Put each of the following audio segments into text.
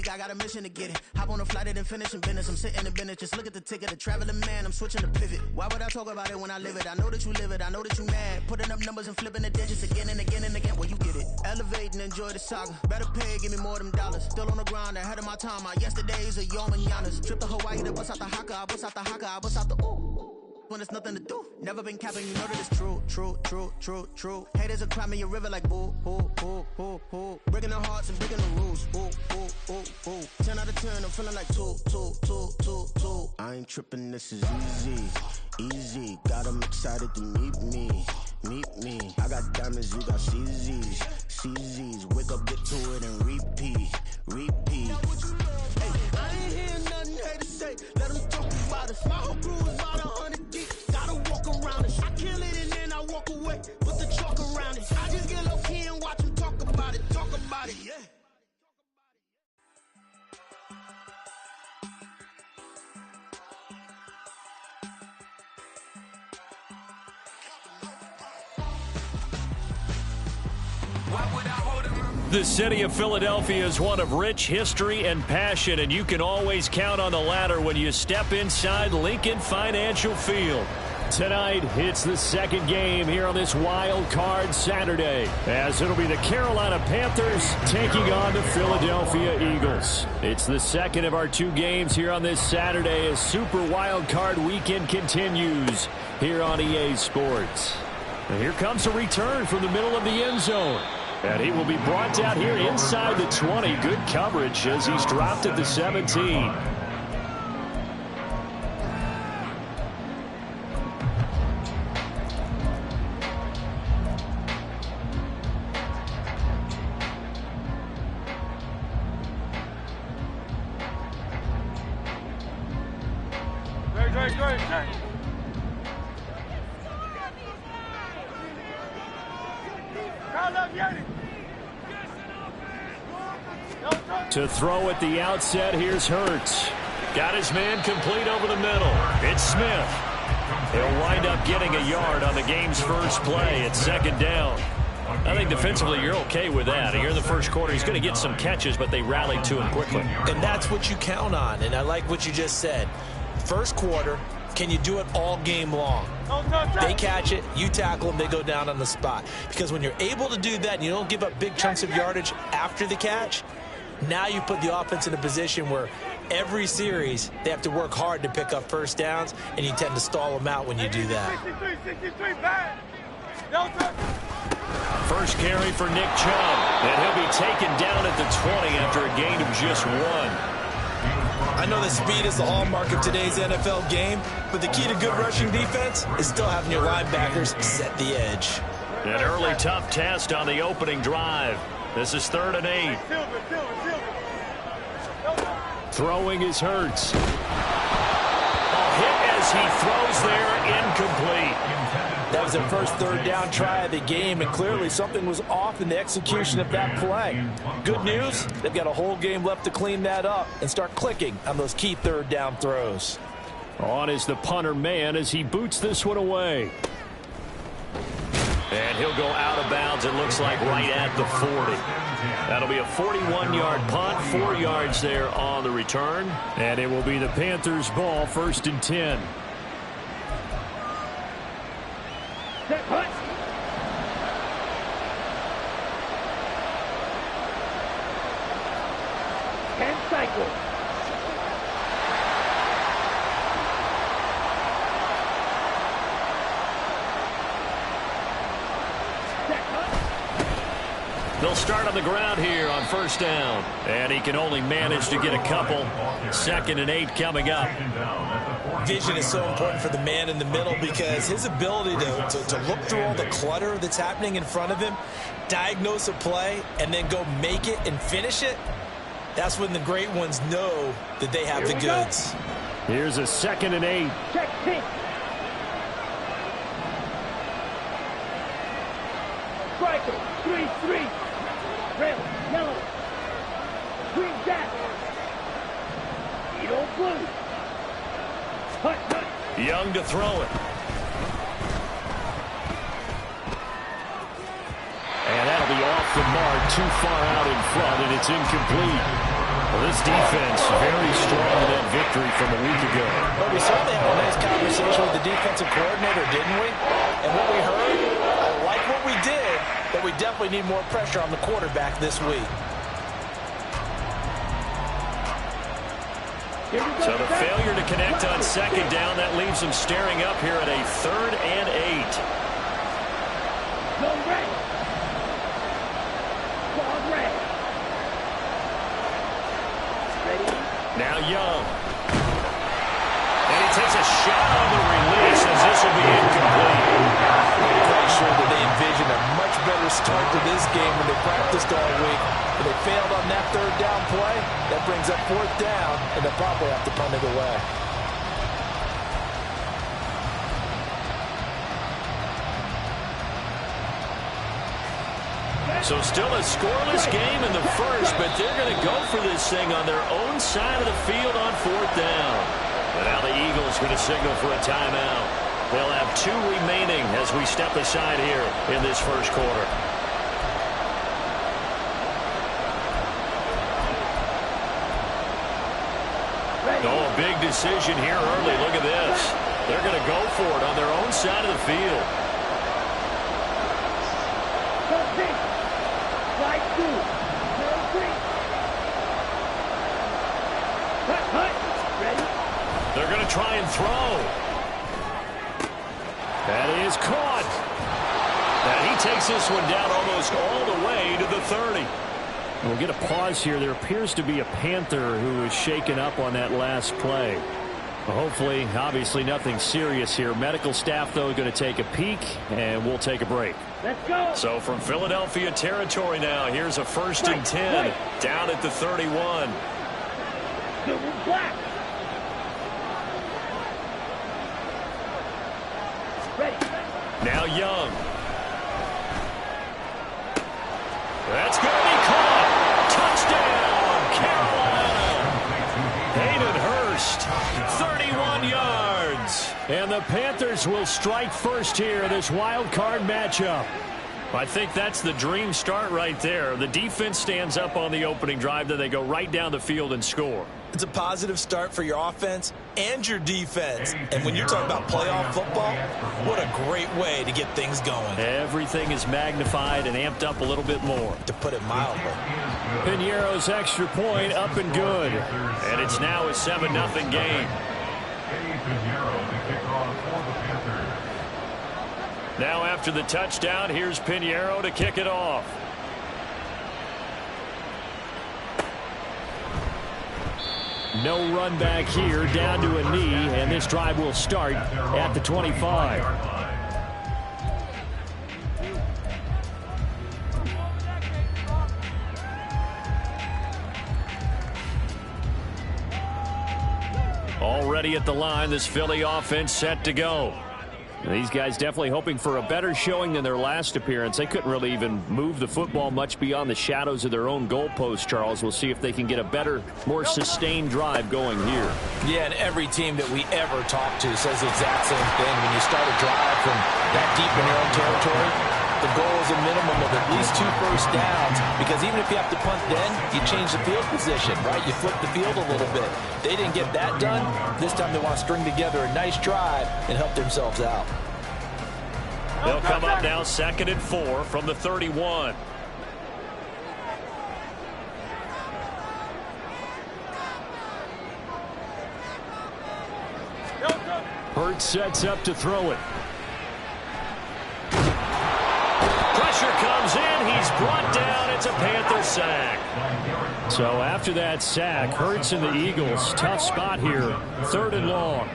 week, I got a mission to get it. Hop on a flight and then finish in business. I'm sitting in business, just look at the ticket. A traveling man, I'm switching to pivot. Why would I talk about it when I live it? I know that you live it, I know that you mad. Putting up numbers and flipping the digits again and again and again. Well, you get it. Elevate and enjoy the saga. Better pay, give me more than dollars. Still on the grind, ahead of my time. My yesterdays are your mananas. Trip to Hawaii to bust out the haka. I bust out the haka, I bust out the ooh. When there's nothing to do. Never been capping, you know that it's true, true, true, true, true. Haters are climbing your river like boo, boo, boo, boo, boo. Breaking their hearts and breaking the rules. Boo, boo, boo, boo. 10 out of 10, I'm feeling like 2, 2, 2, 2, 2. I ain't tripping, this is easy, easy. Got 'em excited to meet me, meet me. I got diamonds, you got CZs, CZs. Wake up, get to it and repeat, repeat. Hey, I ain't hearing nothing haters say. Let them talk about us. My whole crew is about 100 deep. Gotta walk around it. I kill it and then I walk away. Put the chalk around it. I just get low key and watch them talk about it, yeah. The city of Philadelphia is one of rich history and passion, and you can always count on the latter when you step inside Lincoln Financial Field. Tonight, it's the second game here on this wild card Saturday, as it'll be the Carolina Panthers taking on the Philadelphia Eagles. It's the second of our 2 games here on this Saturday as Super Wild Card Weekend continues here on EA Sports. And here comes a return from the middle of the end zone. And he will be brought down here inside the 20. Good coverage as he's dropped at the 17. To throw at the outset, here's Hurts. Got his man complete over the middle. It's Smith. He'll wind up getting a yard on the game's first play at second down. I think defensively you're okay with that. Here in the first quarter, he's going to get some catches, but they rallied to him quickly. And that's what you count on, and I like what you just said. First quarter, can you do it all game long? They catch it, you tackle them, they go down on the spot. Because when you're able to do that and you don't give up big chunks of yardage after the catch, now you put the offense in a position where every series they have to work hard to pick up first downs, and you tend to stall them out when you do that. First carry for Nick Chubb, and he'll be taken down at the 20 after a gain of just 1. I know that speed is the hallmark of today's NFL game, but the key to good rushing defense is still having your linebackers set the edge. An early tough test on the opening drive. This is 3rd and 8. Throwing is Hurts. A hit as he throws there, incomplete. That was their first 3rd down try of the game, and clearly something was off in the execution of that play. Good news, they've got a whole game left to clean that up and start clicking on those key 3rd down throws. On is the punter man as he boots this one away. And he'll go out of bounds, it looks like right at the 40. That'll be a 41-yard punt, 4 yards there on the return. And it will be the Panthers' ball, 1st and 10. Set punt. And cycle. They'll start on the ground here on 1st down. And he can only manage to get a couple. 2nd and 8 coming up. Vision is so important for the man in the middle because his ability to look through all the clutter that's happening in front of him, diagnose a play, and then go make it and finish it, that's when the great ones know that they have the goods. Here's a 2nd and 8. Check pink. Striker, 3-3. Red, yellow. Green jack. Edo blue. Hut, hut. Young to throw it. And that'll be off the mark, too far out in front, and it's incomplete. Well, this defense very strong in that victory from a week ago. But we certainly had a nice conversation with the defensive coordinator, didn't we? And what we heard, I like what we did, but we definitely need more pressure on the quarterback this week. So the failure to connect on second down, that leaves them staring up here at a 3rd and 8. Go red. Squad red. Ready? Now Young. And he takes a shot on the release as this will be incomplete. I'm quite sure that they envisioned a much better start to this game when they practiced all week. But they failed on that 3rd down play. That brings up 4th down, and they'll probably have to punt it away. So still a scoreless game in the first, but they're going to go for this thing on their own side of the field on 4th down. But now the Eagles going to signal for a timeout. They'll have 2 remaining as we step aside here in this first quarter. Oh, a big decision here early. Look at this. They're going to go for it on their own side of the field. They're going to try and throw. That is caught. And he takes this one down almost all the way to the 30. We'll get a pause here. There appears to be a Panther who is shaken up on that last play. Well, hopefully, obviously, nothing serious here. Medical staff, though, going to take a peek, and we'll take a break. Let's go. So from Philadelphia territory now, here's a 1st and 10 down at the 31. Silver black. Ready. Now Young. That's going to be caught. Touchdown, Carolina. Hayden Hurst, 31 yards. And the Panthers will strike first here in this wild card matchup. I think that's the dream start right there. The defense stands up on the opening drive, then they go right down the field and score. It's a positive start for your offense and your defense. And when you talk about playoff football, what a great way to get things going. Everything is magnified and amped up a little bit more. To put it mildly. Piñeiro's extra point up and good. And it's now a 7-0 game. Now after the touchdown, here's Piñeiro to kick it off. No run back here, down to a knee, and this drive will start at the 25. Already at the line, this Philly offense set to go. These guys definitely hoping for a better showing than their last appearance. They couldn't really even move the football much beyond the shadows of their own goalpost, Charles. We'll see if they can get a better, more sustained drive going here. Yeah, and every team that we ever talk to says the exact same thing. When you start a drive from that deep in your own territory, the goal is a minimum of at least 2 first downs, because even if you have to punt then, you change the field position, right? You flip the field a little bit. They didn't get that done. This time they want to string together a nice drive and help themselves out. They'll come up now 2nd and 4 from the 31. Hurts sets up to throw it. Pressure comes in. He's brought down. It's a Panther sack. So after that sack, Hurts and the Eagles, tough spot here. 3rd and long.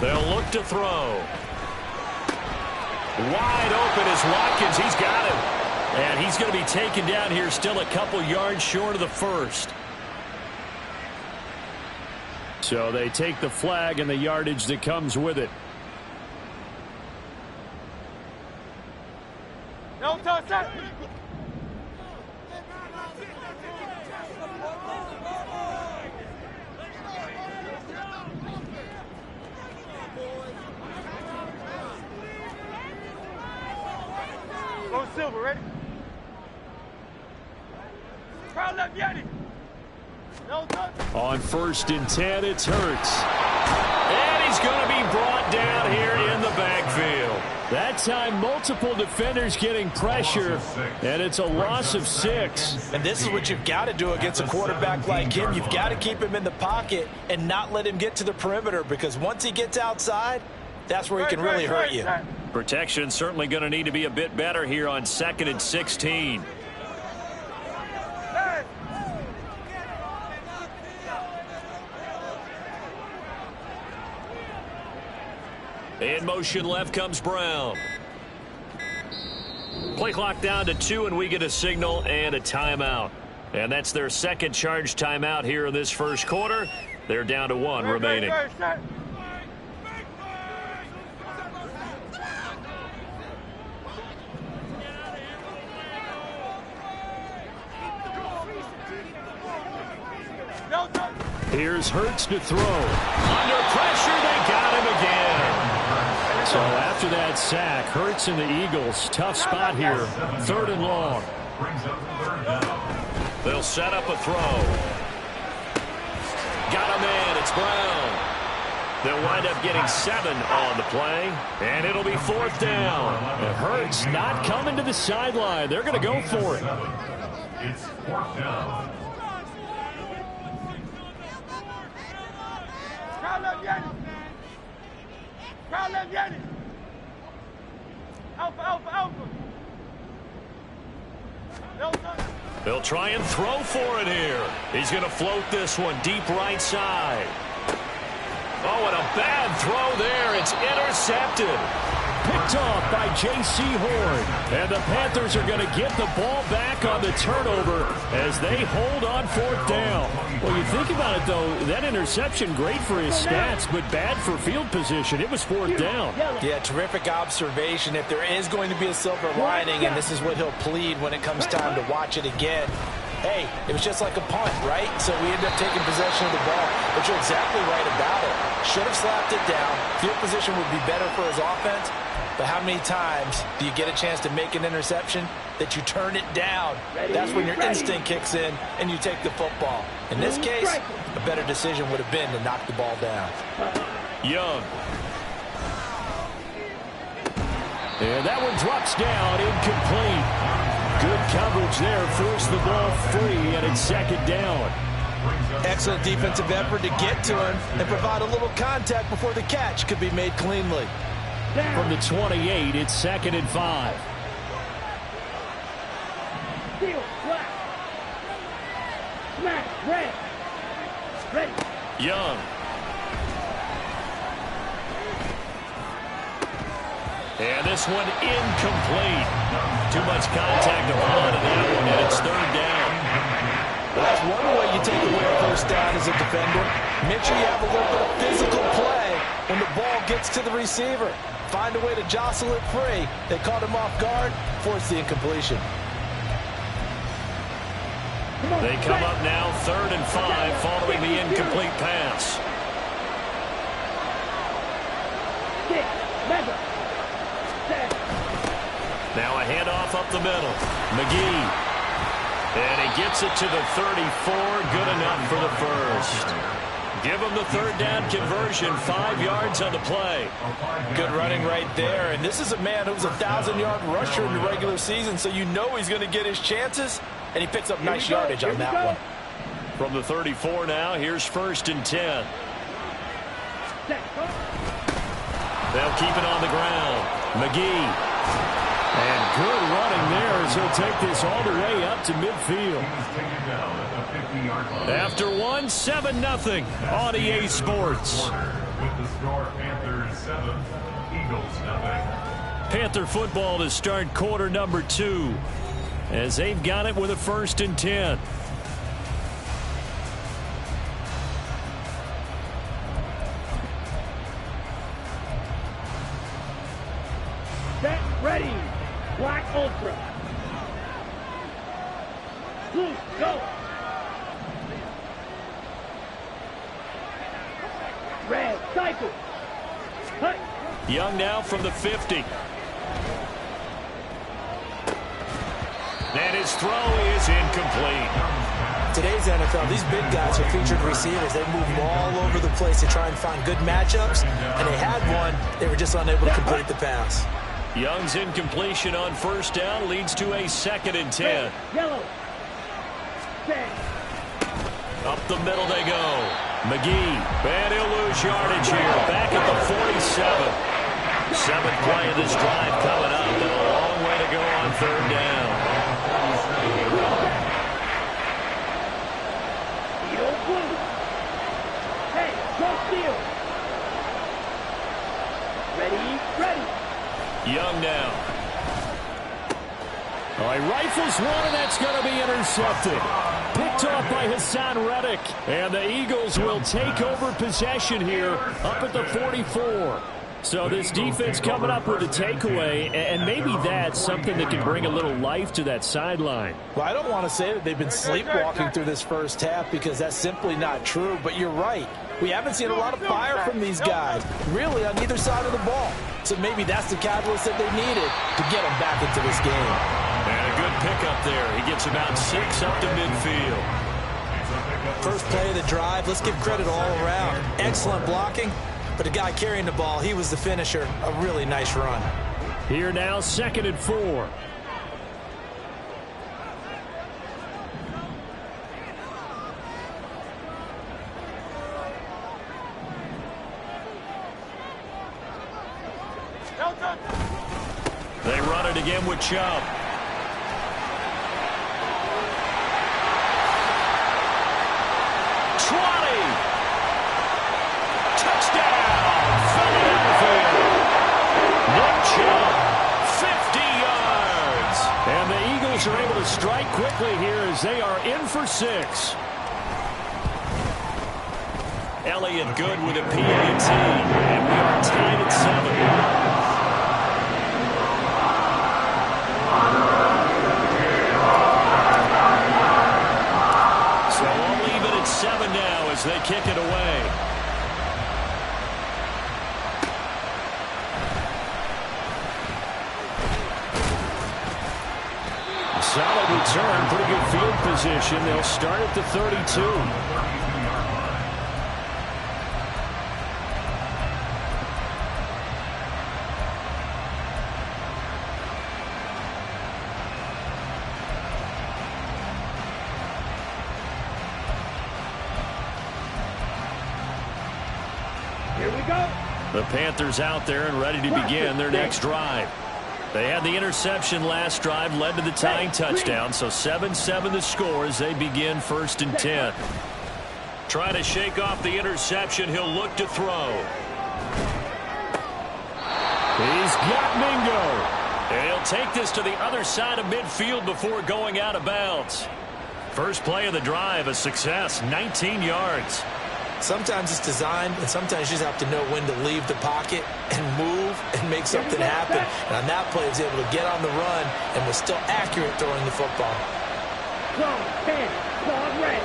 They'll look to throw. Wide open is Watkins. He's got him. And he's going to be taken down here, still a couple yards short of the first. So they take the flag and the yardage that comes with it. No touch. Go Silver, ready? Crowd left, yeah. On 1st and 10, it's Hurts. And he's going to be brought down here in the backfield. That time, multiple defenders getting pressure, and it's a loss of 6. And this is what you've got to do against a quarterback like him. You've got to keep him in the pocket and not let him get to the perimeter, because once he gets outside, that's where he can really hurt you. Protection certainly going to need to be a bit better here on 2nd and 16. In motion left comes Brown. Play clock down to 2, and we get a signal and a timeout. And that's their second charge timeout here in this first quarter. They're down to 1 remaining. Here's Hurts to throw. Under pressure, they got him again. So after that sack, Hurts and the Eagles, tough spot here. 3rd and long. They'll set up a throw. Got a man. It's Brown. They'll wind up getting 7 on the play, and it'll be 4th down. And Hurts not coming to the sideline. They're going to go for it. It's 4th down. They'll try and throw for it here. He's going to float this one deep right side. Oh, and a bad throw there. It's intercepted. Picked off by J.C. Horn. And the Panthers are going to get the ball back on the turnover as they hold on 4th down. Well, you think about it, though, that interception, great for his stats, but bad for field position. It was 4th down. Yeah, terrific observation. If there is going to be a silver lining, and this is what he'll plead when it comes time to watch it again, hey, it was just like a punt, right? So we end up taking possession of the ball. But you're exactly right about it. Should have slapped it down. Field position would be better for his offense. But how many times do you get a chance to make an interception that you turn it down? That's when your instinct kicks in and you take the football. In this case, a better decision would have been to knock the ball down. Young. And that one drops down, incomplete. Good coverage there, forced the ball free, and it's 2nd down. Excellent defensive effort to get to him and provide a little contact before the catch could be made cleanly. From the 28, it's 2nd and 5. Steel, black. Smack, red. Ready. Young. And this one incomplete. Too much contact upon that one, and it's 3rd down. That's one way you take away a 1st down as a defender. Make sure you have a little bit of physical play when the ball gets to the receiver. Find a way to jostle it free. They caught him off guard, forced the incompletion. They come up now 3rd and 5 following the incomplete pass. Now a handoff up the middle. McGee. And he gets it to the 34. Good enough for the first. Give him the 3rd down conversion. 5 yards on the play. Good running right there. And this is a man who's a 1,000-yard rusher in the regular season, so you know he's going to get his chances. And he picks up nice yardage on that one. From the 34 now, here's 1st and 10. They'll keep it on the ground. McGee. And good running there as he'll take this all the way up to midfield. After 1, 7-0 on EA Sports. With the score, Panthers 7, Eagles 0. Panther football to start quarter number 2 as they've got it with a 1st and 10. Set, ready. Black Ultra. Blue, go. Red, cycle. Hut. Young now from the 50. And his throw is incomplete. Today's NFL, these big guys are featured receivers. They move them all over the place to try and find good matchups, and they had one. They were just unable to complete the pass. Young's incompletion on first down leads to a 2nd and 10. Yellow. Set. Up the middle they go. McGee, and he'll lose yardage here. Back at the 47. 7th play of this drive coming up, and a long way to go on 3rd down. Blue. Hey, go steal. Ready. Young now. All right, rifles one, and that's going to be intercepted. Picked off by Hassan Reddick. And the Eagles will take over possession here up at the 44. So this defense coming up with a takeaway, and maybe that's something that can bring a little life to that sideline. Well, I don't want to say that they've been sleepwalking through this first half because that's simply not true, but you're right. We haven't seen a lot of fire from these guys, really, on either side of the ball. So maybe that's the catalyst that they needed to get them back into this game. And a good pickup there. He gets about 6 up to midfield. First play of the drive, let's give credit all around. Excellent blocking. But the guy carrying the ball, he was the finisher. A really nice run. Here now, 2nd and 4. They run it again with Chubb. Are able to strike quickly here as they are in for 6. Elliott good with a PAT, and we are tied at 7. So we'll leave it at 7 now as they kick it away. Solid return, pretty good field position. They'll start at the 32. Here we go. The Panthers out there and ready to begin their next drive. They had the interception last drive, led to the tying touchdown, so 7-7 the score as they begin 1st and 10. Trying to shake off the interception, he'll look to throw. He's got Mingo. And he'll take this to the other side of midfield before going out of bounds. First play of the drive, a success, 19 yards. Sometimes it's designed, and sometimes you just have to know when to leave the pocket and move and make something happen. And on that play, he was able to get on the run and was still accurate throwing the football. Zone 10, zone red.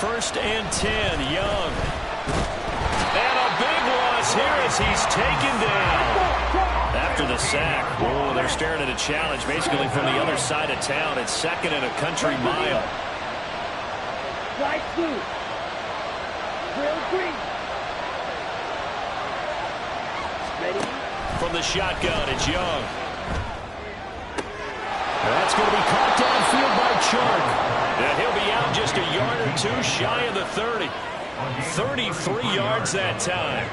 1st and 10, Young. And a big loss here as he's taken down. After the sack, oh, they're staring at a challenge basically from the other side of town. It's 2nd and a country mile. Light blue. Drill green. Ready? From the shotgun, it's Young. That's going to be caught downfield by Chark. And he'll be out just a yard or 2 shy of the 30. 33 yards that time.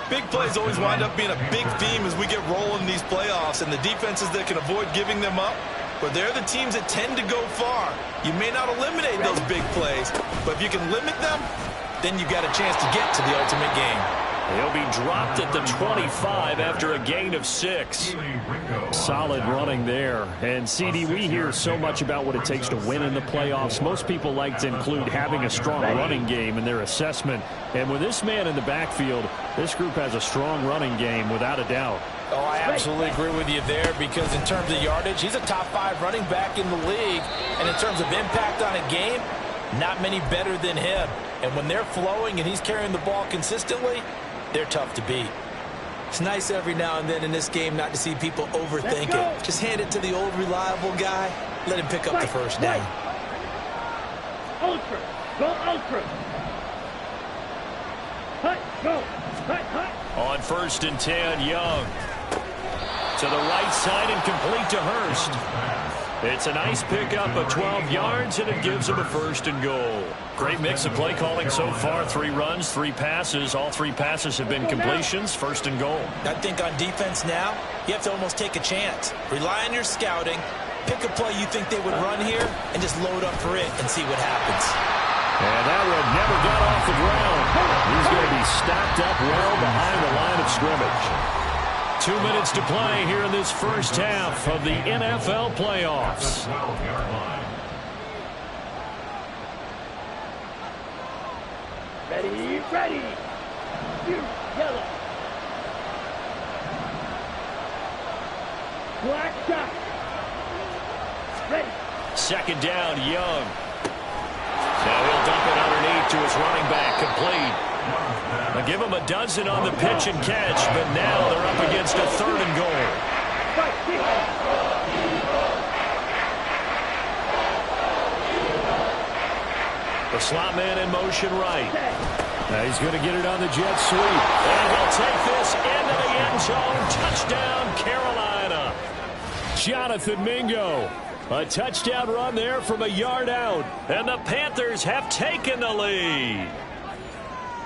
Big plays always wind up being a big theme as we get rolling in these playoffs, and the defenses that can avoid giving them up, but they're the teams that tend to go far. You may not eliminate those big plays, but if you can limit them, then you've got a chance to get to the ultimate game. He'll be dropped at the 25 after a gain of 6. Solid running there. And, CD, we hear so much about what it takes to win in the playoffs. Most people like to include having a strong running game in their assessment. And with this man in the backfield, this group has a strong running game without a doubt. Oh, I absolutely agree with you there because in terms of yardage, he's a top 5 running back in the league. And in terms of impact on a game, not many better than him. And when they're flowing and he's carrying the ball consistently, they're tough to beat. It's nice every now and then in this game not to see people overthink it. Just hand it to the old reliable guy. let him pick up the first down. Ultra. Go ultra. Hut. Go. Hut. Hut. On 1st and 10, Young. To the right side and complete to Hurst. It's a nice pickup of 12 yards, and it gives him a 1st and goal. Great mix of play calling so far. 3 runs, 3 passes. All 3 passes have been completions. 1st and goal. I think on defense now, you have to almost take a chance. Rely on your scouting. Pick a play you think they would run here, and just load up for it and see what happens. And that one never got off the ground. He's going to be stacked up well behind the line of scrimmage. 2 minutes to play here in this first half of the NFL playoffs. Ready, ready. You, yellow. Black shot. Ready. 2nd down, Young. Now he'll dump it underneath to his running back, complete. They'll give him a dozen on the pitch and catch, but now they're up against a 3rd and goal. The slot man in motion right. Now he's going to get it on the jet sweep. And he'll take this into the end zone. Touchdown, Carolina. Jonathan Mingo. A touchdown run there from a yard out. And the Panthers have taken the lead.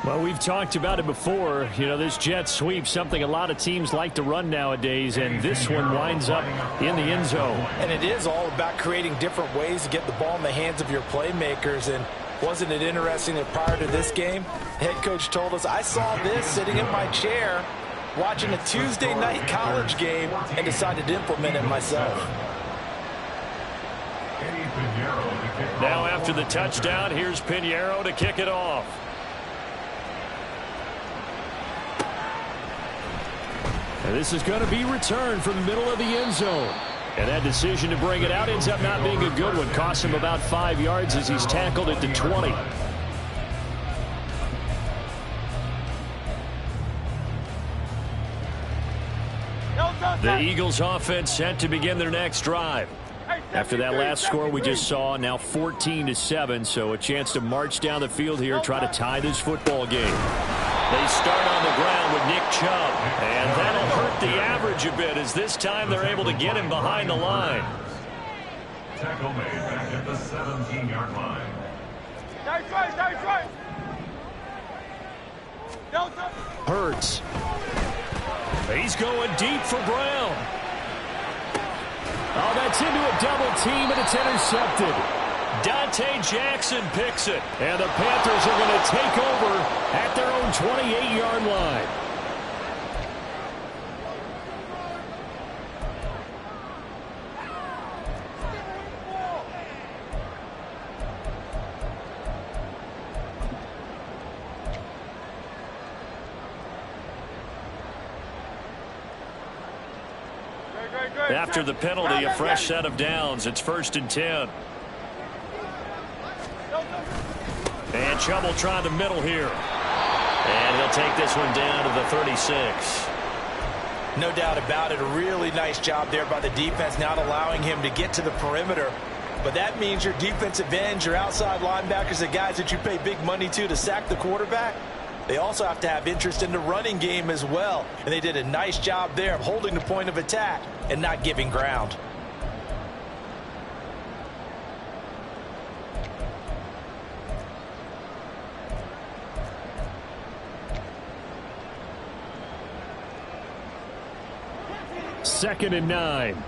Well, we've talked about it before. You know, this jet sweep, something a lot of teams like to run nowadays, and this one winds up in the end zone. And it is all about creating different ways to get the ball in the hands of your playmakers. And wasn't it interesting that prior to this game, head coach told us, I saw this sitting in my chair watching a Tuesday night college game and decided to implement it myself. Now after the touchdown, here's Pinheiro to kick it off. And this is going to be returned from the middle of the end zone. And that decision to bring it out ends up not being a good one. Costs him about 5 yards as he's tackled at the 20. The Eagles offense set to begin their next drive. After that last score we just saw, now 14-7, so a chance to march down the field here, try to tie this football game. They start on the ground with Nick Chubb, and that'll hurt the average a bit as this time they're able to get him behind the line. Tackle made back at the 17-yard line. Hurts. He's going deep for Brown. Oh, that's into a double team, and it's intercepted. Dante Jackson picks it, and the Panthers are going to take over at their own 28-yard line. After the penalty, a fresh set of downs. It's 1st and 10. And Chubb will try the middle here. And he'll take this one down to the 36. No doubt about it. A really nice job there by the defense, not allowing him to get to the perimeter. But that means your defensive ends, your outside linebackers, the guys that you pay big money to sack the quarterback, they also have to have interest in the running game as well. And they did a nice job there of holding the point of attack and not giving ground. Second and 9.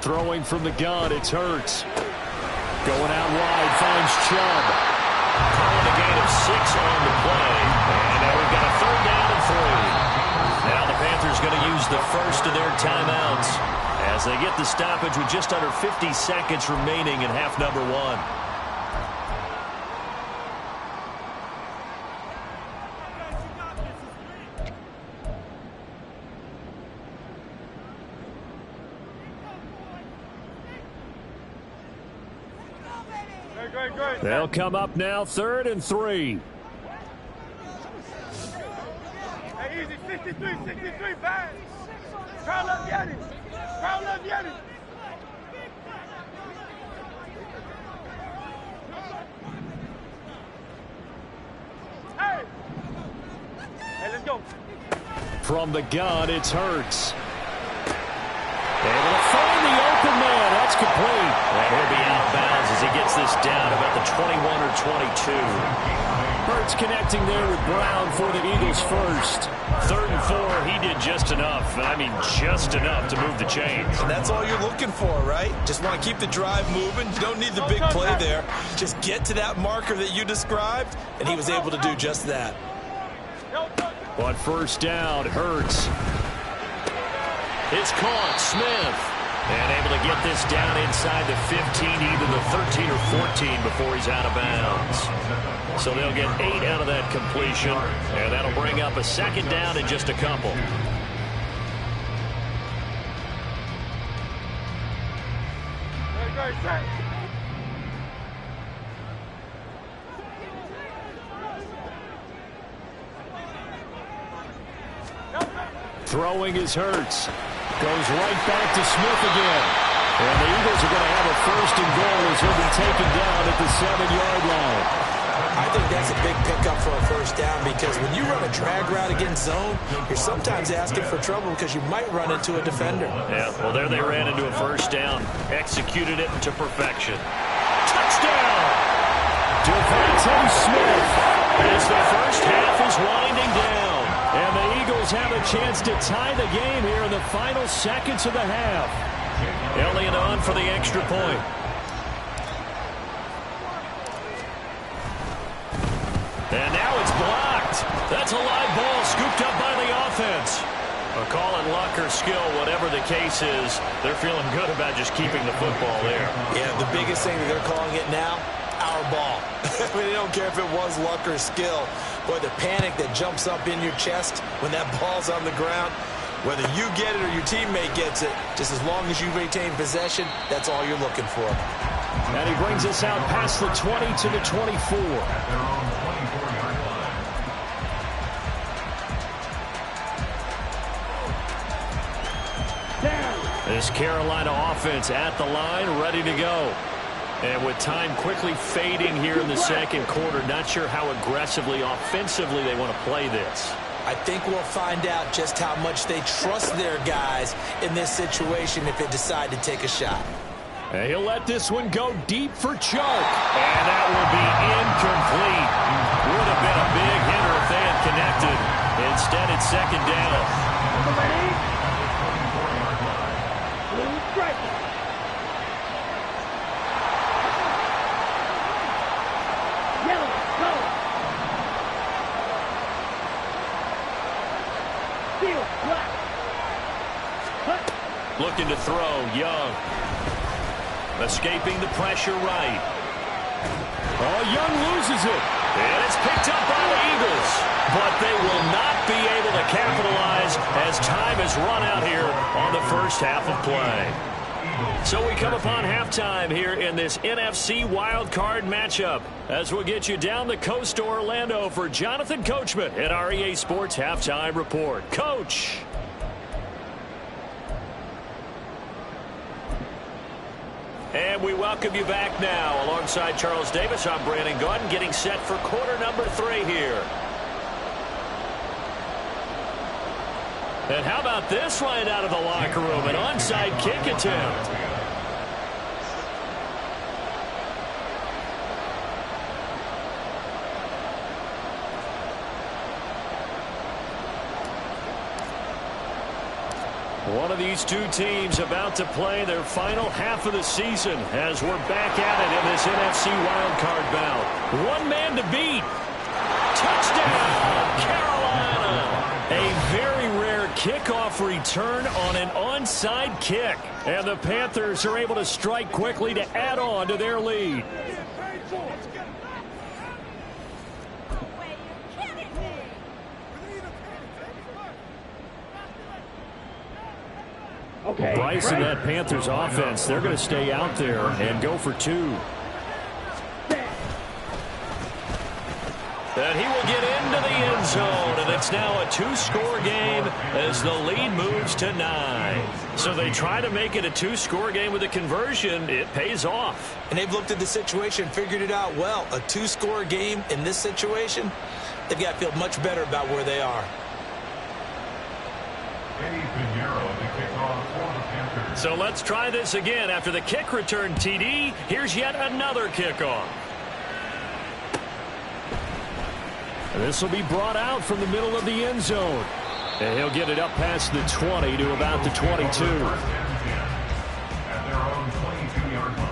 Throwing from the gun, it's Hurts. Going out wide, finds Chubb. Calling a gain of 6 on the play. And now we've got a 3rd down and 3. Now the Panthers going to use the first of their timeouts as they get the stoppage with just under 50 seconds remaining in half number 1. They'll come up now, 3rd and 3. Hey, easy, 63, pass. From the gun, it's Hurts. Able to find the open man. That's complete. And he'll be out of bounds as he gets this down about the 21 or 22. Hurts connecting there with Brown for the Eagles first. 3rd and 4, he did just enough. I mean, just enough to move the chains. And that's all you're looking for, right? Just want to keep the drive moving. You don't need the big play there. Just get to that marker that you described, and he was able to do just that. On 1st down, Hurts. It's caught, Smith. And able to get this down inside the 15, either the 13 or 14 before he's out of bounds. So they'll get 8 out of that completion, and that'll bring up a 2nd down in just a couple. Throwing is Hurts. Goes right back to Smith again. And the Eagles are going to have a 1st and goal as he'll be taken down at the 7-yard line. I think that's a big pickup for a 1st down because when you run a drag route against zone, you're sometimes asking for trouble because you might run into a defender. Yeah, well, there they ran into a 1st down. Executed it to perfection. Touchdown! Devontae Smith as the 1st half is winding down. And the Eagles have a chance to tie the game here in the final seconds of the half. Elliott on for the extra point. And now it's blocked. That's a live ball scooped up by the offense. Or call it luck or skill, whatever the case is, they're feeling good about just keeping the football there. Yeah, the biggest thing that they're calling it now, our ball. I mean, they don't care if it was luck or skill. Boy, the panic that jumps up in your chest when that ball's on the ground, whether you get it or your teammate gets it, just as long as you retain possession, that's all you're looking for. And he brings us out past the 20 to the 24. This Carolina offense at the line, ready to go. And with time quickly fading here in the 2nd quarter, not sure how aggressively, offensively they want to play this. I think we'll find out just how much they trust their guys in this situation if they decide to take a shot. And he'll let this one go deep for choke. And that will be incomplete. Would have been a big hitter if they had connected. Instead, it's 2nd down. Looking to throw, Young. Escaping the pressure right. Oh, Young loses it. And it's picked up by the Eagles. But they will not be able to capitalize as time has run out here on the 1st half of play. So we come upon halftime here in this NFC wildcard matchup as we'll get you down the coast to Orlando for Jonathan Coachman at our EA Sports Halftime Report. Coach. And we welcome you back now. Alongside Charles Davis, I'm Brandon Gordon, getting set for quarter number 3 here. And how about this line out of the locker room? An onside kick attempt. One of these two teams about to play their final half of the season as we're back at it in this NFC wildcard bout. One man to beat. Touchdown, Carolina. A very rare kickoff return on an onside kick. And the Panthers are able to strike quickly to add on to their lead. Okay. Bryce and that Panthers offense, they're going to stay out there and go for 2. And he will get into the end end zone, and it's now a 2-score game as the lead moves to 9. So they try to make it a 2-score game with a conversion. It pays off. And they've looked at the situation, figured it out well. A 2-score game in this situation, they've got to feel much better about where they are. So let's try this again. After the kick return TD, here's yet another kickoff. This will be brought out from the middle of the end zone. And he'll get it up past the 20 to about the 22. At their own 22-yard line.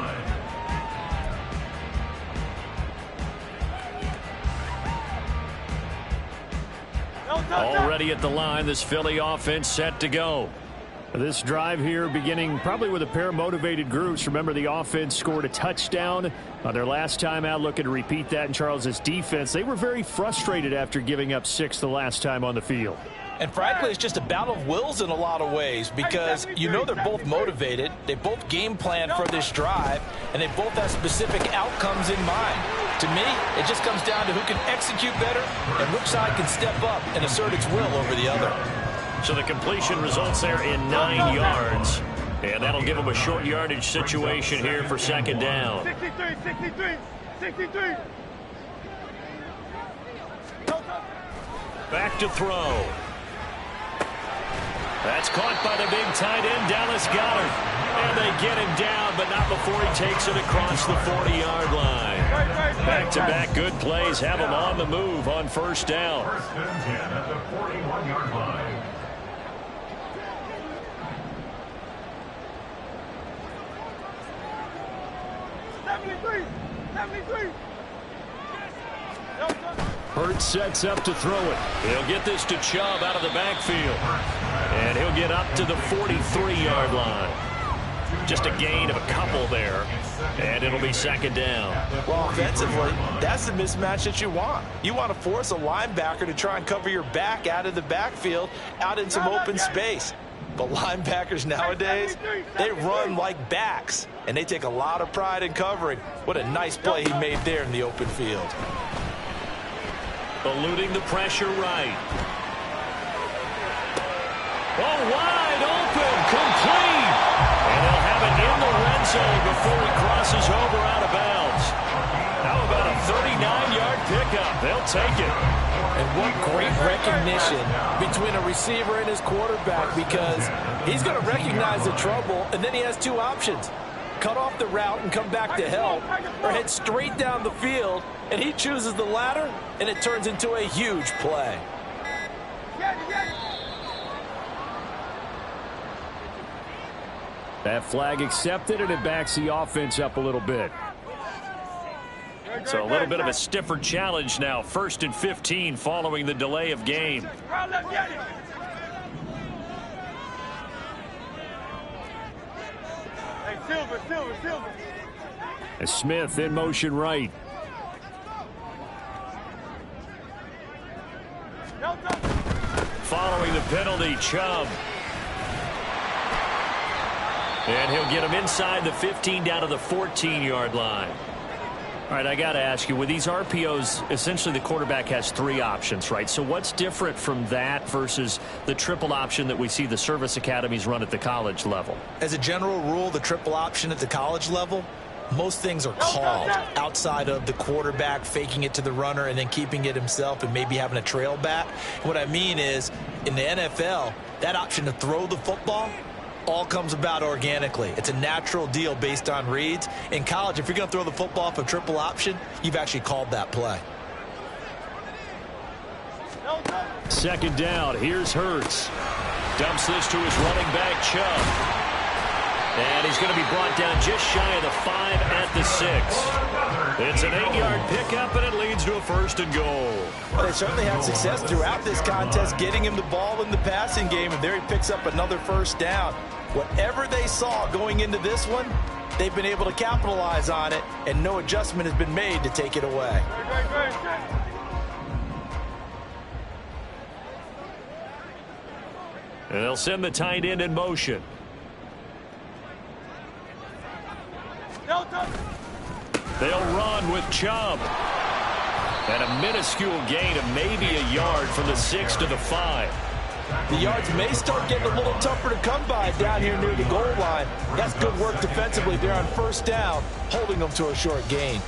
Already at the line, this Philly offense set to go. This drive here beginning probably with a pair of motivated groups. Remember, the offense scored a touchdown on their last time out, looking to repeat that in Charles's defense. They were very frustrated after giving up 6 the last time on the field. And frankly, it's just a battle of wills in a lot of ways because you know they're both motivated. They both game planned for this drive, and they both have specific outcomes in mind. To me, it just comes down to who can execute better and which side can step up and assert its will over the other. So the completion results there in 9 yards. And that'll give them a short yardage situation here for second down. 63. Back to throw. That's caught by the big tight end, Dallas Goedert. And they get him down, but not before he takes it across the 40-yard line. Back-to-back good plays have him on the move on first down. First and 10 at the 41-yard line. Hurts sets up to throw it. He'll get this to Chubb out of the backfield. And he'll get up to the 43-yard line. Just a gain of a couple there. And it'll be second down. Well, offensively, that's the mismatch that you want. You want to force a linebacker to try and cover your back out of the backfield, out in some open space. But linebackers nowadays, they run like backs, and they take a lot of pride in covering. What a nice play he made there in the open field. Eluding the pressure right. Oh, wide open, complete. And they'll have it in the red zone before he crosses over out of bounds. How about a 39-yard pickup? They'll take it. And what great recognition between a receiver and his quarterback, because he's going to recognize the trouble, and then he has two options. Cut off the route and come back to help, or head straight down the field, and he chooses the latter, and it turns into a huge play. That flag accepted, and it backs the offense up a little bit. So a little bit of a stiffer challenge now. 1st and 15 following the delay of game. Silver. Smith in motion right. Following the penalty, Chubb. And he'll get him inside the 15 down to the 14-yard line. All right, I got to ask you, with these RPOs, essentially the quarterback has 3 options, right? So what's different from that versus the triple option that we see the service academies run at the college level? As a general rule, the triple option at the college level, most things are called outside of the quarterback faking it to the runner and then keeping it himself and maybe having a trail back. What I mean is, in the NFL, that option to throw the football all comes about organically. It's a natural deal based on reads. In college, if you're going to throw the football off a triple option, you've actually called that play. Second down. Here's Hurts. Dumps this to his running back, Chubb. And he's going to be brought down just shy of the 5 at the 6. It's an 8-yard pickup, and it leads to a 1st and goal. Well, they certainly had success throughout this contest getting him the ball in the passing game, and there he picks up another 1st down. Whatever they saw going into this one, they've been able to capitalize on it, and no adjustment has been made to take it away. And they'll send the tight end in motion. They'll run with Chubb. And a minuscule gain of maybe a yard from the 6 to the 5. The yards may start getting a little tougher to come by down here near the goal line. That's good work defensively there on first down, holding them to a short gain.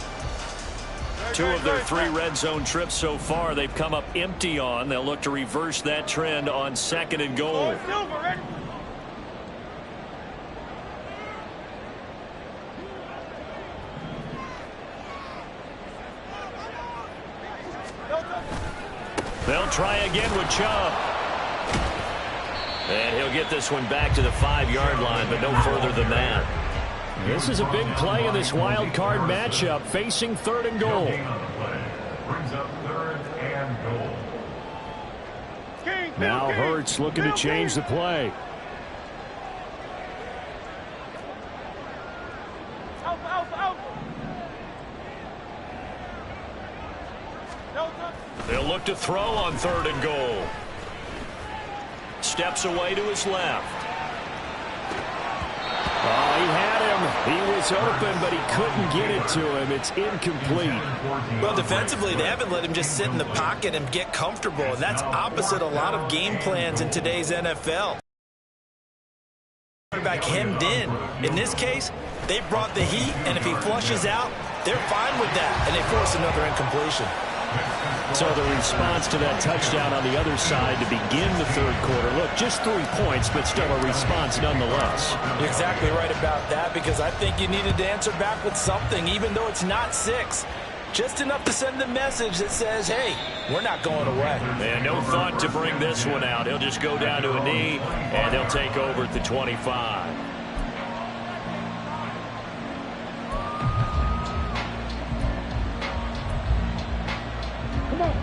2 of their 3 red zone trips so far they've come up empty on. They'll look to reverse that trend on 2nd and goal. They'll try again with Chubb. And he'll get this one back to the 5-yard line, but no further than that. This is a big play in this wild card matchup, facing 3rd and goal. Brings up 3rd and goal. Now Hurts looking to change the play. They'll look to throw on 3rd and goal. Steps away to his left. Oh, he had him. He was open, but he couldn't get it to him. It's incomplete. Well, defensively, they haven't let him just sit in the pocket and get comfortable, and that's opposite a lot of game plans in today's NFL. Back hemmed in. In this case, they brought the heat, and if he flushes out, they're fine with that, and they force another incompletion. So the response to that touchdown on the other side to begin the 3rd quarter. Look, just 3 points, but still a response nonetheless. You're exactly right about that, because I think you needed to answer back with something, even though it's not 6. Just enough to send the message that says, hey, we're not going away. And no thought to bring this one out. He'll just go down to a knee, and they'll take over at the 25.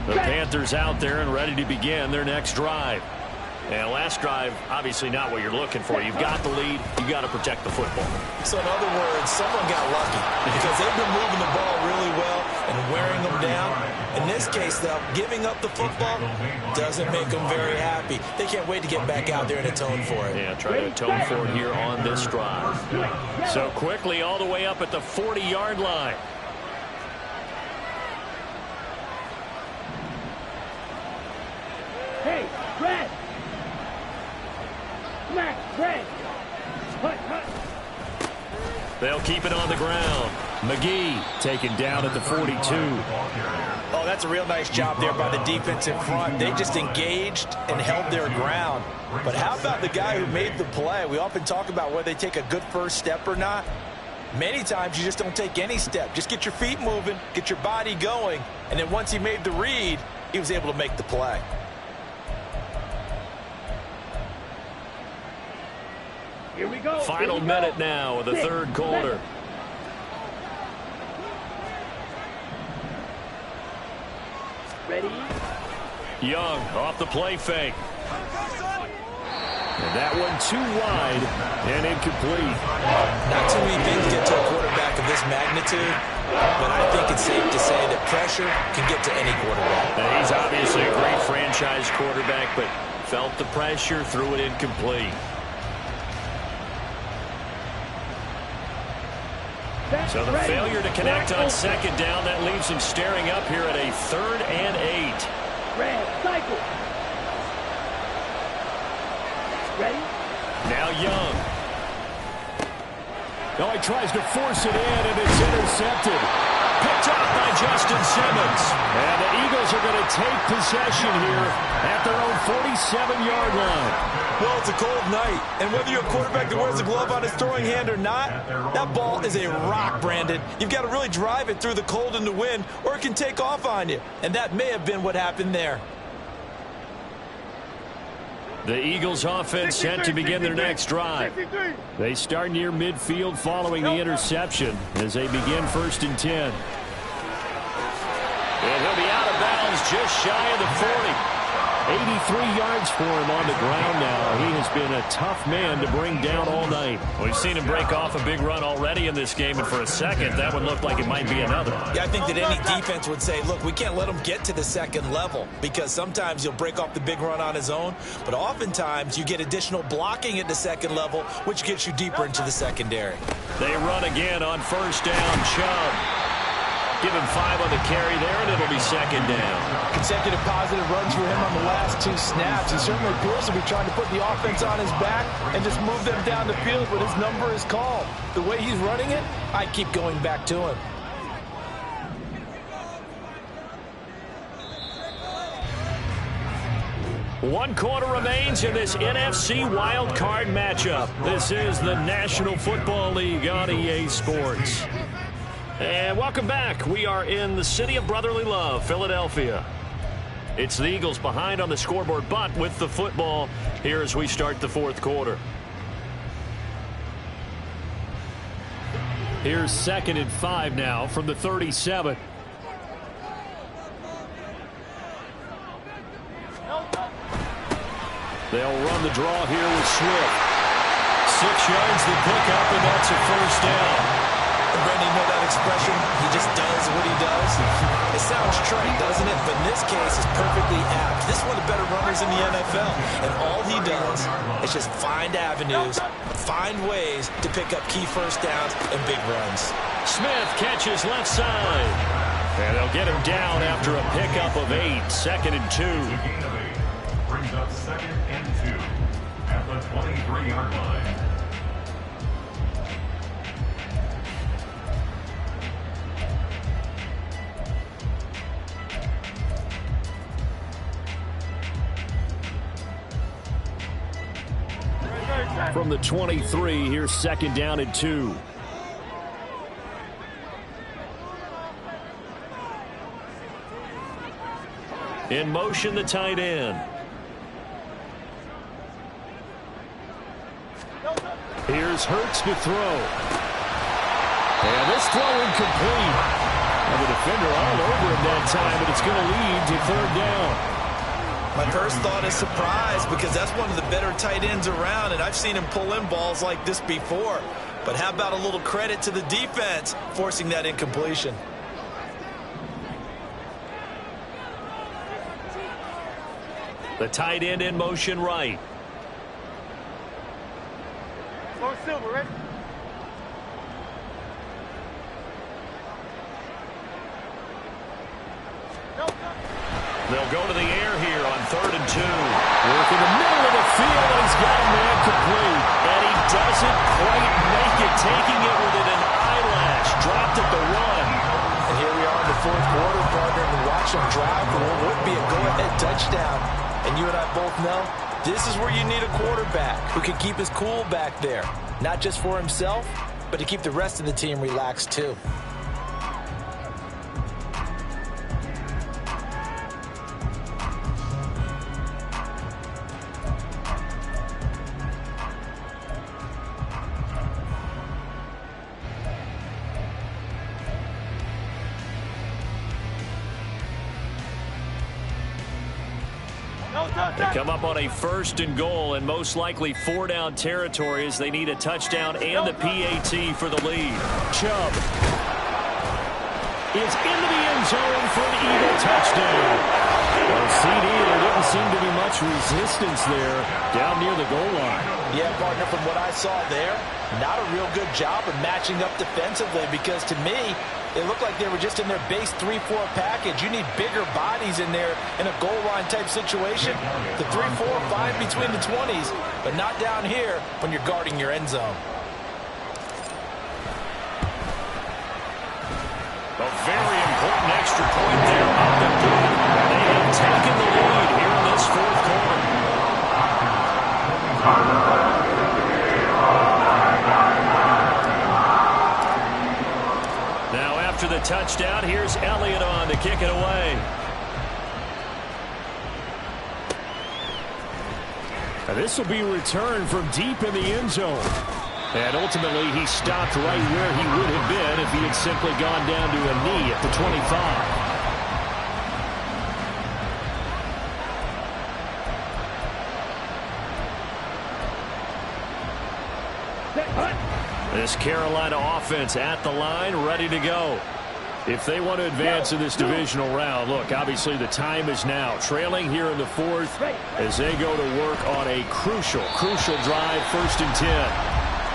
The Panthers out there and ready to begin their next drive. And last drive, obviously not what you're looking for. You've got the lead. You've got to protect the football. So in other words, someone got lucky because they've been moving the ball really well and wearing them down. In this case, though, giving up the football doesn't make them very happy. They can't wait to get back out there and atone for it. Yeah, try to atone for it here on this drive. So quickly all the way up at the 40-yard line. Hey, Brad! Mack, Brad! Hut, hut! They'll keep it on the ground. McGee taken down at the 42. Oh, that's a real nice job there by the defense in front. They just engaged and held their ground. But how about the guy who made the play? We often talk about whether they take a good first step or not. Many times you just don't take any step. Just get your feet moving, get your body going, and then once he made the read, he was able to make the play. Here we go. Final minute now of the 3rd quarter. Ready? Young off the play fake. And that one too wide and incomplete. Not too many things get to a quarterback of this magnitude, but I think it's safe to say that pressure can get to any quarterback. Now, he's obviously a great franchise quarterback, but felt the pressure, threw it incomplete. So the failure to connect on 2nd down, that leaves him staring up here at a 3rd and 8. Red, cycle. Ready? Now Young. Oh, he tries to force it in, and it's intercepted. Picked off by Justin Simmons. And the Eagles are going to take possession here at their own 47-yard line. Well, it's a cold night, and whether you're a quarterback that wears a glove on his throwing hand or not, that ball is a rock, Brandon. You've got to really drive it through the cold and the wind, or it can take off on you. And that may have been what happened there. The Eagles offense set to begin their next drive. They start near midfield following the interception as they begin 1st and 10. And he'll be out of bounds just shy of the 40. 83 yards for him on the ground now. He has been a tough man to bring down all night. We've seen him break off a big run already in this game, and for a second, that would look like it might be another. Yeah, I think that any defense would say, look, we can't let him get to the 2nd level, because sometimes he'll break off the big run on his own, but oftentimes you get additional blocking at the 2nd level, which gets you deeper into the secondary. They run again on 1st down. Chubb. Give him 5 on the carry there, and it'll be second down. Consecutive positive runs for him on the last 2 snaps. He certainly appears to be trying to put the offense on his back and just move them down the field, but his number is called. The way he's running it, I keep going back to him. One quarter remains in this NFC wildcard matchup. This is the National Football League on EA Sports. And welcome back. We are in the city of brotherly love, Philadelphia. It's the Eagles behind on the scoreboard, but with the football here as we start the fourth quarter. Here's 2nd and 5 now from the 37. They'll run the draw here with Swift. 6 yards the pickup, and that's a first down. Brandon, you know that expression? He just does what he does. It sounds trite, doesn't it? But in this case, it's perfectly apt. This is one of the better runners in the NFL. And all he does is just find avenues, find ways to pick up key first downs and big runs. Smith catches left side. And they'll get him down after a pickup of 8. 2nd and 2. Brings up 2nd and 2 at the 23-yard line. From the 23, here's 2nd down and 2. In motion, the tight end. Here's Hurts to throw. And this throw incomplete. And the defender all over him that time, but it's going to lead to 3rd down. My first thought is surprise, because that's one of the better tight ends around, and I've seen him pull in balls like this before. But how about a little credit to the defense forcing that incompletion? The tight end in motion right. Low Silver, ready? They'll go to the air here on 3rd and 2. Work in the middle of the field, and he's got a man complete. And he doesn't quite make it, taking it within an eyelash. Dropped at the 1. And here we are in the 4th quarter, partner, and watch him drive for what would be a go-ahead touchdown. And you and I both know this is where you need a quarterback who can keep his cool back there. Not just for himself, but to keep the rest of the team relaxed too. They come up on a 1st and goal, and most likely 4-down territory as they need a touchdown and the PAT for the lead. Chubb is into the end zone for an Eagle touchdown. Well, CD, there didn't seem to be much resistance there down near the goal line. Yeah, partner, from what I saw there, not a real good job of matching up defensively, because to me, it looked like they were just in their base 3-4 package. You need bigger bodies in there in a goal line type situation. The 3-4, 5 between the 20s, but not down here when you're guarding your end zone. A very important extra point there up and good. They have taken the lead here in this 4th quarter. Now after the touchdown, here's Elliott on to kick it away. And this will be returned from deep in the end zone. And ultimately, he stopped right where he would have been if he had simply gone down to a knee at the 25. This Carolina offense at the line, ready to go. If they want to advance in this divisional round, look, obviously the time is now. Trailing here in the 4th as they go to work on a crucial drive, 1st and 10.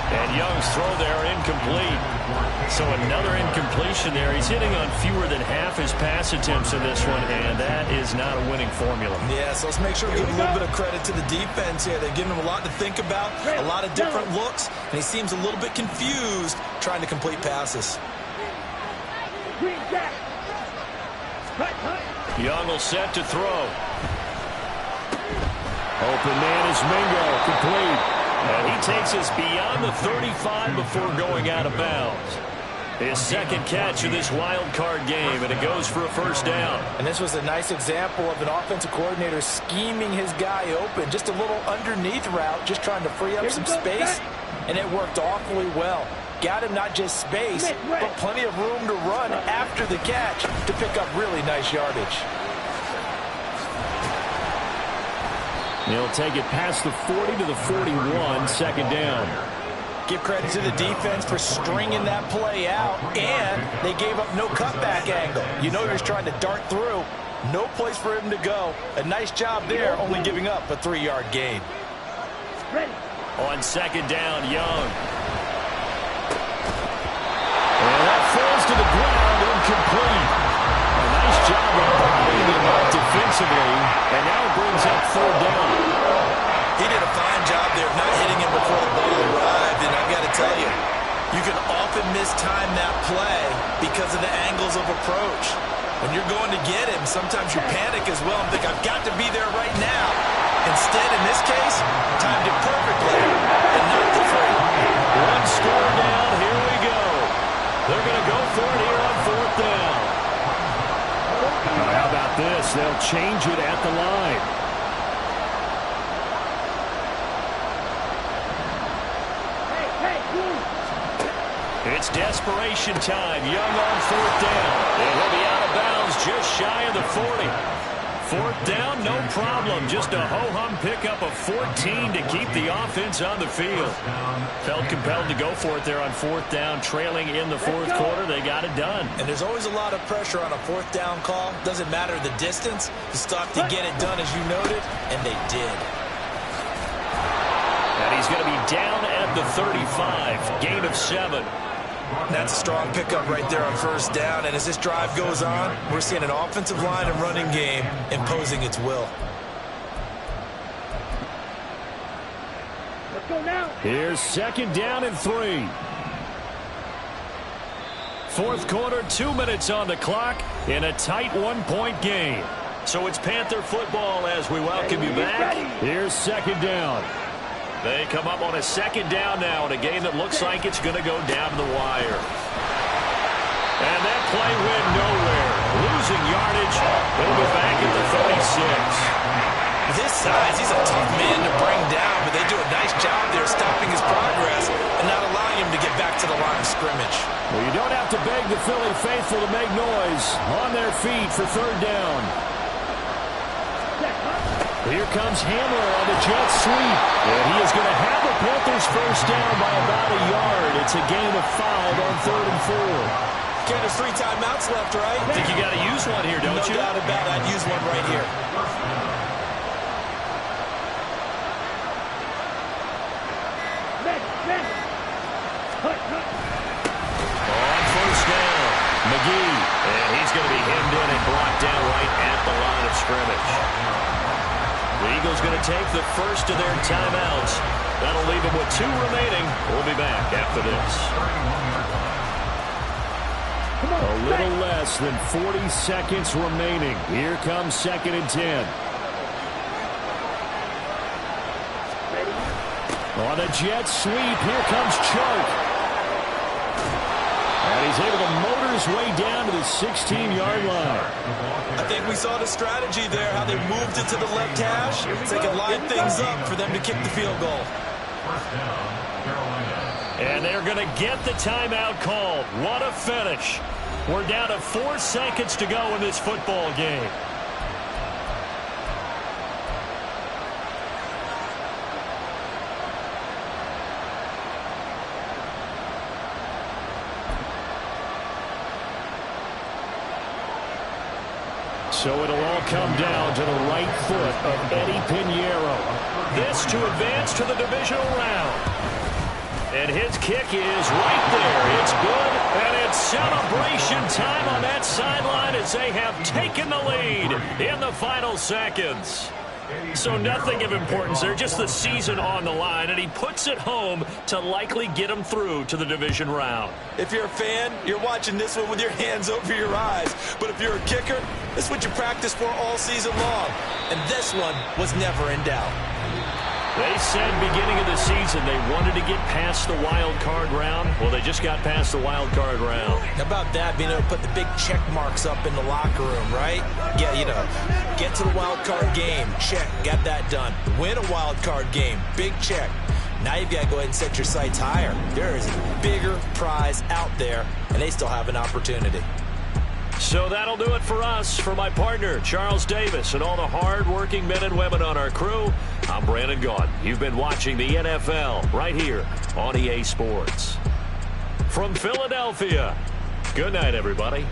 And Young's throw there incomplete. So another incompletion there. He's hitting on fewer than half his pass attempts in this one, and that is not a winning formula. Yeah, so let's make sure we give a little bit of credit to the defense here. They're giving him a lot to think about, a lot of different looks, and he seems a little bit confused trying to complete passes. Young will set to throw. Open man is Mingo, complete. And he takes us beyond the 35 before going out of bounds. His second catch of this wild card game, and it goes for a first down. And this was a nice example of an offensive coordinator scheming his guy open. Just a little underneath route, just trying to free up some space, and it worked awfully well. Got him not just space, but plenty of room to run after the catch to pick up really nice yardage. He'll take it past the 40 to the 41, second down. Give credit to the defense for stringing that play out, and they gave up no cutback angle. You know he was trying to dart through. No place for him to go. A nice job there, only giving up a 3-yard gain. On second down, Young. And that falls to the ground, incomplete. A nice job of bodying him up defensively, and now it brings up third down. He did a fine job there of not hitting him before the ball arrived, and I've got to tell you, you can often mistime that play because of the angles of approach. When you're going to get him, sometimes you panic as well and think, I've got to be there right now. Instead, in this case, timed it perfectly and not the free. One score down, here we go. They're going to go for it here on fourth down. How about this? They'll change it at the line. It's desperation time. Young on fourth down. And he'll be out of bounds just shy of the 40. Fourth down, no problem. Just a ho-hum pickup of 14 to keep the offense on the field. Felt compelled to go for it there on fourth down, trailing in the fourth quarter. They got it done. And there's always a lot of pressure on a fourth down call. Doesn't matter the distance. You still have to get it done, as you noted, and they did. And he's going to be down at the 35. Gain of 7. That's a strong pickup right there on first down. And as this drive goes on, we're seeing an offensive line and running game imposing its will. Let's go now. Here's second down and 3. Fourth quarter, 2 minutes on the clock in a tight 1-point game. So it's Panther football as we welcome you back. Here's second down. They come up on a second down now in a game that looks like it's going to go down to the wire. And that play went nowhere. Losing yardage. They'll be back at the 36. With his size, he's a tough man to bring down, but they do a nice job there stopping his progress and not allowing him to get back to the line of scrimmage. Well, you don't have to beg the Philly faithful to make noise. On their feet for third down. Here comes Hamler on the jet sweep. And he is going to have the Panthers first down by about a yard. It's a gain of 5 on 3rd and 4. Okay, there's 3 timeouts left, right? I think you got to use one here, don't you? No doubt about it. I'd use one right here. On first down, McGee. And he's going to be hemmed in and brought down right at the line of scrimmage. The Eagles going to take the first of their timeouts. That'll leave them with 2 remaining. We'll be back after this. A little less than 40 seconds remaining. Here comes second and 10. On a jet sweep, here comes Chuck. And he's able to motor his way down to the 16-yard line. I think we saw the strategy there, how they moved it to the left hash. They could line things up for them to kick the field goal. And they're going to get the timeout called. What a finish. We're down to 4 seconds to go in this football game. So it'll all come down to the right foot of Eddie Pinheiro. This to advance to the divisional round. And his kick is right there. It's good, and it's celebration time on that sideline as they have taken the lead in the final seconds. So nothing of importance there, just the season on the line, and he puts it home to likely get him through to the division round. If you're a fan, you're watching this one with your hands over your eyes. But if you're a kicker, this is what you practice for all season long. And this one was never in doubt. They said beginning of the season they wanted to get past the wild card round. Well, they just got past the wild card round. How about that, being able to put the big check marks up in the locker room, right? Yeah, you know, get to the wild card game, check, got that done. Win a wild card game, big check. Now you've got to go ahead and set your sights higher. There is a bigger prize out there, and they still have an opportunity. So that'll do it for us. For my partner, Charles Davis, and all the hard-working men and women on our crew, I'm Brandon Gaudin. You've been watching the NFL right here on EA Sports. From Philadelphia, good night, everybody.